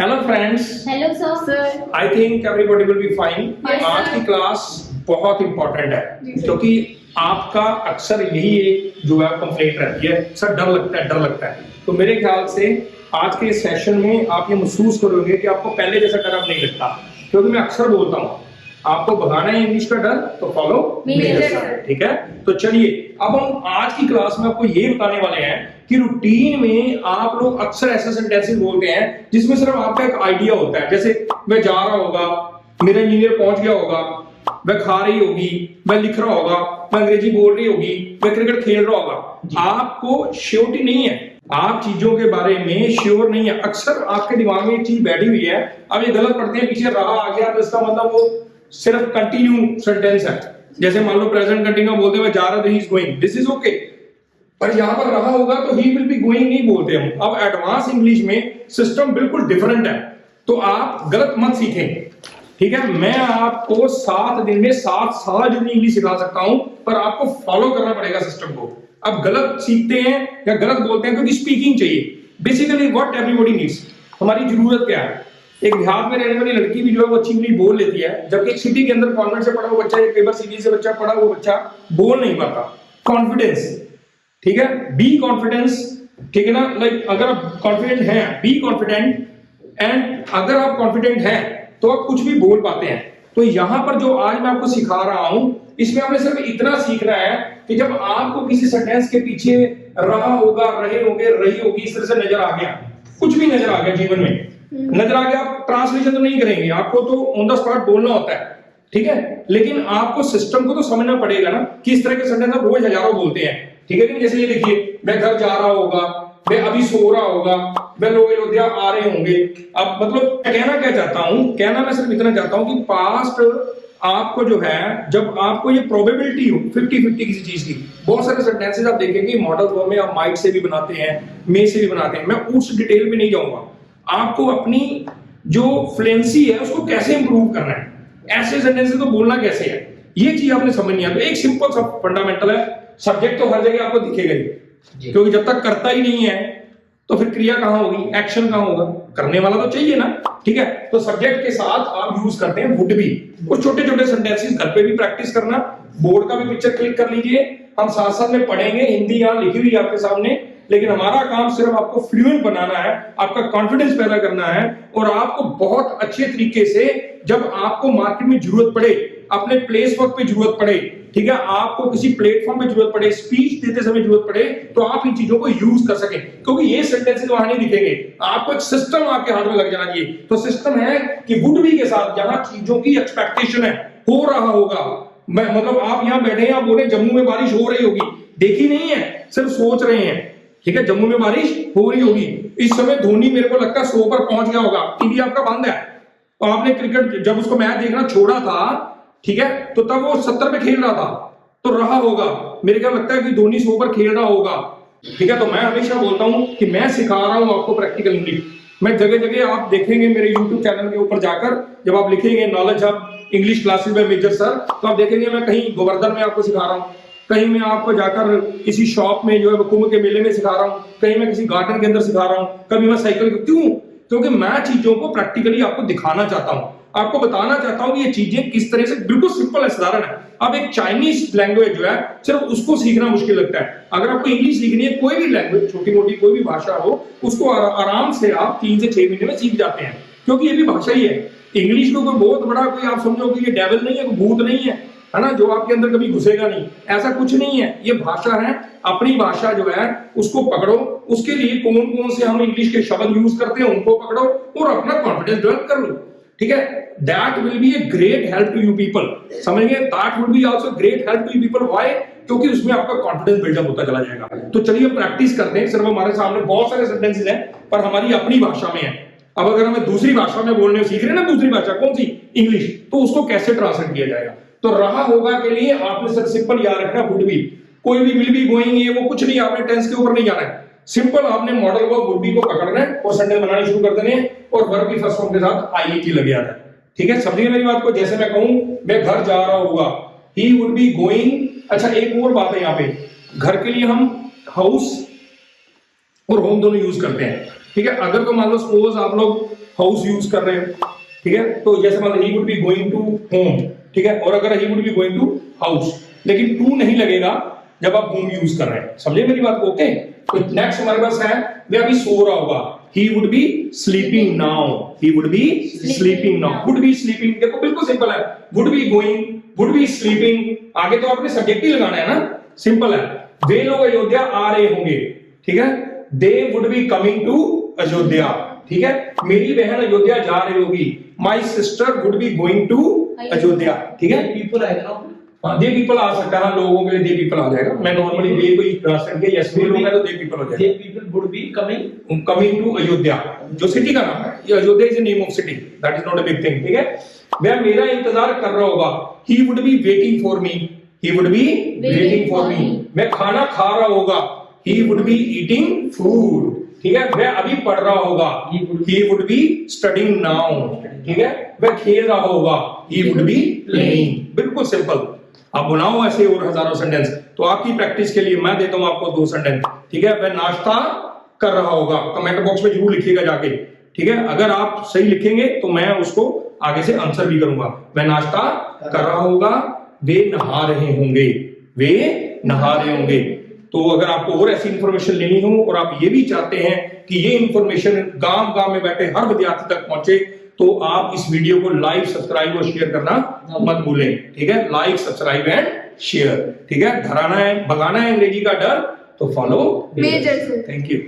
Hello friends, hello sir. I think everybody will be fine. Yes, आज sir. की class बहुत important है जी, sir. क्योंकि आपका अक्सर यही एक जो है कंप्लेंट रहती है, सर डर लगता है। तो मेरे ख्याल से आज के सेशन में आप ये महसूस करोगे कि आपको पहले जैसा डर अब नहीं लगता, क्योंकि मैं अक्सर बोलता हूँ आपको भगाना है इंग्लिश का डर तो फॉलो मेजर सर। ठीक है, तो चलिए अब हम आज की क्लास में आपको ये बताने वाले हैं कि रूटीन में आप लोग अक्सर ऐसे सेंटेंसेस बोलते हैं जिसमें सिर्फ आपका एक आइडिया होता है, जैसे वह जा रहा होगा, मेरा इंजीनियर पहुंच गया होगा, वह खा रही होगी, वह लिख रहा होगा, वह अंग्रेजी बोल रही होगी, वह क्रिकेट खेल रहा होगा। आपको श्योरिटी नहीं है, आप चीजों के बारे में श्योर नहीं है। अक्सर आपके दिमाग में एक चीज बैठी हुई है, अब ये गलत पढ़ते हैं, पीछे रहा आ गया तो इसका मतलब वो सिर्फ कंटिन्यू सेंटेंस है। जैसे मान लो प्रेजेंट कंटिन्यू बोलते हुए जा रहा, he is going, this is okay, पर यहां पर रहा होगा तो ही विल बी गोइंग नहीं बोलते हम। अब एडवांस इंग्लिश में सिस्टम बिल्कुल डिफरेंट है, तो आप गलत मत सीखें। ठीक है, मैं आपको 7 दिन में 7 साल जितनी इंग्लिश सिखा सकता हूं, पर आपको फॉलो करना पड़ेगा सिस्टम को। अब गलत सीखते हैं या गलत बोलते हैं क्योंकि स्पीकिंग चाहिए। बेसिकली व्हाट एवरीबॉडी नीड्स, हमारी जरूरत क्या है। एक देहात में रहने वाली लड़की भी जो है वो अच्छी इंग्लिश बोल लेती है, जबकि एक सिटी के अंदर कॉन्वेंट से पढ़ा हुआ बच्चा, कई बार सिटी से बच्चा पढ़ा हुआ बच्चा बोल नहीं पाता। कॉन्फिडेंस, ठीक है, बी कॉन्फिडेंस, ठीक है ना, लाइक अगर आप कॉन्फिडेंट हैं, बी कॉन्फिडेंट, एंड अगर आप कॉन्फिडेंट हैं तो आप कुछ भी बोल पाते हैं। तो यहां पर जो आज मैं आपको सिखा रहा हूं, इसमें आपने सिर्फ इतना सीखना है कि जब आपको किसी सेंटेंस के पीछे रहा होगा, रहे होंगे, रही होगी, इस तरह से नजर आ गया, कुछ भी नजर आ गया जीवन में नजर आ गया, आप ट्रांसलेशन तो नहीं करेंगे, आपको तो ऑन द स्पॉट बोलना होता है। ठीक है, लेकिन आपको सिस्टम को तो समझना पड़ेगा ना कि इस तरह के सेंटेंस आप रोज हजारों बोलते हैं। ठीक है, जैसे ये देखिए, मैं घर जा रहा होगा, मैं अभी सो रहा होगा, मैं लोग अयोध्या आ रहे होंगे। अब मतलब कहना क्या चाहता हूं, कहना मैं सिर्फ इतना चाहता हूं कि पास्ट आपको जो है, जब आपको ये प्रोबेबिलिटी हो 50-50 किसी चीज की, बहुत सारे सेंटेंसेस आप देखेंगे मॉडल फॉर्म में आप माइट से भी बनाते हैं, मे से भी बनाते हैं, मैं उस डिटेल में नहीं जाऊंगा। आपको अपनी जो फ्लुएंसी है उसको कैसे इंप्रूव करना है, ऐसे सेंटेंसेस को बोलना कैसे है, ये चीज आपने समझनी है। तो एक सिंपल सा फंडामेंटल है, सब्जेक्ट तो हर जगह आपको दिखेगा ही, क्योंकि जब तक करता ही नहीं है तो फिर क्रिया कहां होगी, एक्शन कहां होगा, करने वाला तो चाहिए ना। ठीक है, तो सब्जेक्ट के साथ आप यूज करते हैं वुड बी, और छोटे छोटे सेंटेंसेस घर पे भी प्रैक्टिस करना, बोर्ड का भी पिक्चर क्लिक कर लीजिए, हम साथ साथ में पढ़ेंगे। हिंदी यहां लिखी हुई है आपके सामने, लेकिन हमारा काम सिर्फ आपको फ्लुएंट बनाना है, आपका कॉन्फिडेंस पैदा करना है, और आपको बहुत अच्छे तरीके से जब आपको मार्केट में जरूरत पड़े, अपने प्लेस वर्क पे जरूरत पड़े, ठीक है, आपको किसी प्लेटफॉर्म पे जरूरत पड़े, स्पीच देते समय जरूरत पड़े, तो आप इन चीजों को यूज कर सकें। क्योंकि ये सेंटेंसेस वहां नहीं दिखेंगे, आपको एक सिस्टम आपके हाथ में लग जाना चाहिए। तो सिस्टम है कि वुड बी के साथ जहां चीजों की एक्सपेक्टेशन है, हो रहा होगा, मैं मतलब आप यहां बैठे हैं, आप बोले जम्मू में बारिश हो रही होगी, देखी नहीं है, सिर्फ सोच रहे हैं। ठीक है, जम्मू में बारिश हो रही होगी, इस समय धोनी मेरे को लगता है 100 पर पहुंच गया होगा, टीवी आपका बंद है, और आपने क्रिकेट जब उसको मैच देखना छोड़ा था, ठीक है, तो तब वो 70 पे खेल रहा था, तो रहा होगा, मेरे क्या लगता है कि धोनी 100 पर खेल रहा होगा। ठीक है, तो मैं हमेशा बोलता हूं कि मैं सिखा रहा हूं आपको प्रैक्टिकल इंग्लिश। मैं जगह जगह आप देखेंगे मेरे यूट्यूब चैनल के ऊपर जाकर, जब आप लिखेंगे knowledge hub English classes by Major sir, तो आप देखेंगे मैं कहीं गोवर्धन में आपको सिखा रहा हूँ, कहीं मैं आपको जाकर किसी शॉप में जो है कुंभ के मेले में सिखा रहा हूं, कहीं मैं किसी गार्डन के अंदर सिखा रहा हूं, कभी मैं साइकिल। क्यों? क्योंकि मैं चीजों को प्रैक्टिकली आपको दिखाना चाहता हूं, आपको बताना चाहता हूं कि ये चीजें किस तरह से बिल्कुल सिंपल है, साधारण है। अब एक चाइनीज लैंग्वेज जो है सिर्फ उसको सीखना मुश्किल लगता है, अगर आपको इंग्लिश सीखनी है, कोई भी लैंग्वेज, छोटी मोटी कोई भी भाषा हो, उसको आराम से आप 3 से 6 महीने में सीख जाते हैं, क्योंकि ये भी भाषा ही है। इंग्लिश को कोई बहुत बड़ा कोई आप समझो कि ये डेविल नहीं है, कोई भूत नहीं है, है ना, जो आपके अंदर कभी घुसेगा नहीं, ऐसा कुछ नहीं है। ये भाषा है, अपनी भाषा जो है उसको पकड़ो, उसके लिए कौन कौन से हम इंग्लिश के शब्द यूज करते हैं उनको पकड़ो और अपना कॉन्फिडेंस डेवलप कर लो। ठीक है, that will be a great help to you people, समझिए, that would be also great help to you people. Why? क्योंकि उसमें आपका कॉन्फिडेंस बिल्डअप होता चला जाएगा। तो चलिए प्रैक्टिस करते हैं। सिर्फ हमारे सामने बहुत सारे सेंटेंसेस हैं, पर हमारी अपनी भाषा में है। अब अगर हमें दूसरी भाषा में बोलने सीख रहे हैं ना, दूसरी भाषा कौन सी, इंग्लिश, तो उसको कैसे ट्रांसलेट किया जाएगा। तो रहा होगा के लिए आपने सिर्फ सिंपल याद रखना, वुड बी, कोई भी विल बी, गोइंग, ये वो कुछ नहीं, आपने टेंस के ऊपर नहीं जाना है, सिंपल आपने मॉडल वर्ब वुड बी को पकड़ना है और सेंटेंस बनाने शुरू कर देने, और वर्ब की फर्स्ट फॉर्म के साथ आईएनजी लग जाता है। ठीक है, समझिए मेरी बात को। जैसे मैं कहूं मैं घर जा रहा होगा, ही वुड बी गोइंग। अच्छा, एक और बात है यहाँ पे, घर के लिए हम हाउस और होम दोनों यूज करते हैं। ठीक है। अगर तो मान लो सपोज आप लोग हाउस यूज कर रहे हो, ठीक है, तो जैसे मान लो he would be going to home, ठीक है, और अगर he would be going to house, लेकिन टू नहीं लगेगा जब आप होम यूज कर रहे हैं, समझे मेरी बात को? ओके। तो नेक्स्ट हमारे पास है वह अभी सो रहा होगा, he would be sleeping now, he would be sleeping now, would be sleeping, देखो बिल्कुल सिंपल है, would be going, would be sleeping, आगे तो आपने सब्जेक्ट ही लगाना है ना, सिंपल है। वे लोग अयोध्या आ रहे होंगे, ठीक है, they would be coming to Ayodhya, ठीक है, मेरी बहन अयोध्या जा रही होगी, my sister would be going to Ayodhya, ठीक है। पीपल आएगा ना, हाँ, दे पीपल आ सकता है, हाँ, लोगों के लिए दे पीपल आ जाएगा। मैं नॉर्मली दे कोई ट्रांसलेट किया, यस वे लोग हैं तो दे पीपल हो दे जाएगा। People would be coming to Ayodhya, जो सिटी का नाम है, ये Ayodhya is the name of city, that is not a big thing, ठीक है। वह मेरा इंतजार कर रहा होगा, he would be waiting for me, he would be waiting for me, वह खाना खा रहा होगा, he would be eating food, ठीक है। वह अभी पढ़ रहा होगा, he would be studying now, ठीक है। वह खेल रहा होगा, ही वुड बी प्लेइंग, बिल्कुल सिंपल। आप बनाओ ऐसे और हजारों सेंटेंस। तो आपकी प्रैक्टिस के लिए मैं देता हूं आपको 2 सेंटेंस, ठीक है। वह नाश्ता कर रहा होगा, कमेंट बॉक्स में जरूर लिखिएगा जाके, ठीक है। अगर आप सही लिखेंगे तो मैं उसको आगे से आंसर भी करूंगा। वह नाश्ता कर रहा होगा, वे नहा रहे होंगे, वे नहा रहे होंगे। तो अगर आपको और ऐसी इंफॉर्मेशन लेनी हो और आप ये भी चाहते हैं कि ये इंफॉर्मेशन गांव-गांव में बैठे हर विद्यार्थी तक पहुंचे, तो आप इस वीडियो को लाइक, सब्सक्राइब और शेयर करना मत भूलें, ठीक है। लाइक, सब्सक्राइब एंड शेयर, ठीक है। डराना है, भगाना है अंग्रेजी का डर, तो फॉलो मेजर से। Thank you.